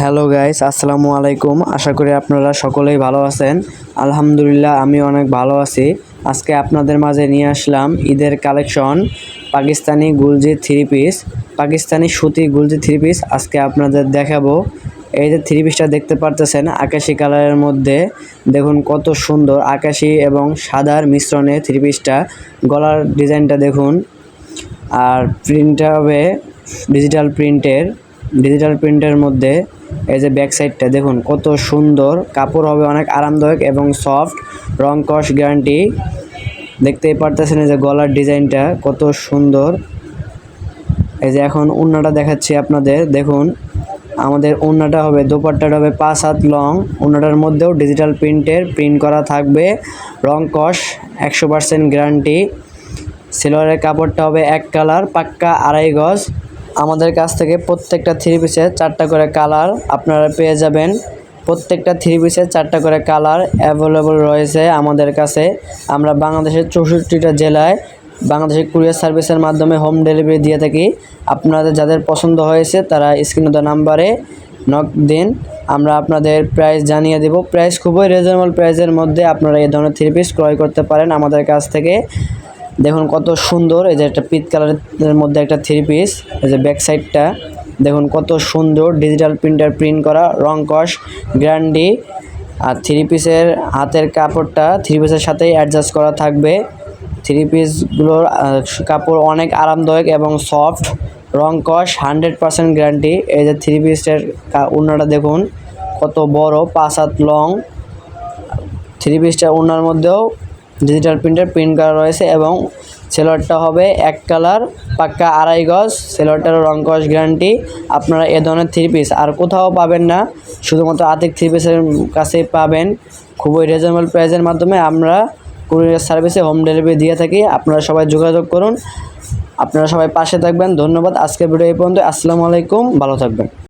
Hello guys, আসসালামু আলাইকুম। আশা করি আপনারা সকলেই ভালো আছেন। আলহামদুলিল্লাহ, আমি অনেক ভালো আছি। আজকে আপনাদের মাঝে নিয়ে আসলাম ঈদের কালেকশন, পাকিস্তানি গুলজি থ্রি পিস, পাকিস্তানি সুতি গুলজি থ্রি পিস আজকে আপনাদের দেখাবো। এই যে থ্রি পিসটা দেখতে পারতেছেন আকাশি কালারের মধ্যে, দেখুন কত সুন্দর আকাশি এবং সাদার মিশ্রণে থ্রি পিসটা। গলার ডিজাইনটা দেখুন, আর প্রিন্টটা হবে ডিজিটাল প্রিন্টের মধ্যে। এই যে ব্যাক সাইডটা দেখুন কত সুন্দর, কাপড় হবে অনেক আরামদায়ক এবং সফট, রং কস গ্যারান্টি। দেখতেই পারতেছেন এই যে গলার ডিজাইনটা কত সুন্দর। এই যে এখন ওড়নাটা দেখাচ্ছি আপনাদের, দেখুন আমাদের ওড়নাটা হবে, দোপাট্টাটা হবে 5 হাত লং। ওড়নাটার মধ্যেও ডিজিটাল প্রিন্ট করা থাকবে, রং কস 100% গ্যারান্টি। সেলোয়ারের কাপড়টা হবে এক কালার, পাক্কা 2.5 গজ। আমাদের কাছ থেকে প্রত্যেকটা থ্রি পিসে 4টা করে কালার আপনারা পেয়ে যাবেন। প্রত্যেকটা থ্রি পিসে 4টা করে কালার অ্যাভেলেবল রয়েছে আমাদের কাছে। আমরা বাংলাদেশের 64টা জেলায় বাংলাদেশের কুরিয়ার সার্ভিসের মাধ্যমে হোম ডেলিভারি দিয়ে থাকি। আপনাদের যাদের পছন্দ হয়েছে তারা স্ক্রিনে দেওয়া নাম্বারে নক দিন, আমরা আপনাদের প্রাইস জানিয়ে দেব। প্রাইস খুবই রিজনেবল প্রাইসের মধ্যে আপনারা এই ধরনের থ্রি পিস ক্রয় করতে পারেন আমাদের কাছ থেকে। দেখুন কত সুন্দর, এই যে একটা পিচ কালারের মধ্যে একটা থ্রি পিস। এই যে ব্যাক সাইডটা দেখুন কত সুন্দর, ডিজিটাল প্রিন্ট করা, রং কস গ্যারান্টি। আর থ্রি পিসের হাতের কাপড়টা থ্রি পিসের সাথেই অ্যাডজাস্ট করা থাকবে। থ্রি পিসগুলোর কাপড় অনেক আরামদায়ক এবং সফট, রং কস 100% গ্যারান্টি। এই যে থ্রি পিসের ওড়নাটা দেখুন কত বড়, 5 হাত লং। থ্রি পিসটা ওড়নার মধ্যেও ডিজিটাল প্রিন্ট করা রয়েছে এবং সেলোয়ারটা হবে এক কালার, পাক্কা 2.5 গজ। সেলোয়ারটারও রং কস গ্যারান্টি। আপনারা এ ধরনের থ্রি পিস আর কোথাও পাবেন না, শুধুমাত্র আতিক থ্রি পিসের কাছেই পাবেন। খুবই রিজনেবল প্রাইসের মাধ্যমে আমরা কুরিয়ার সার্ভিসে হোম ডেলিভারি দিয়ে থাকি। আপনারা সবাই যোগাযোগ করুন, আপনারা সবাই পাশে থাকবেন। ধন্যবাদ। আজকের ভিডিও এই পর্যন্ত। আসসালামু আলাইকুম, ভালো থাকবেন।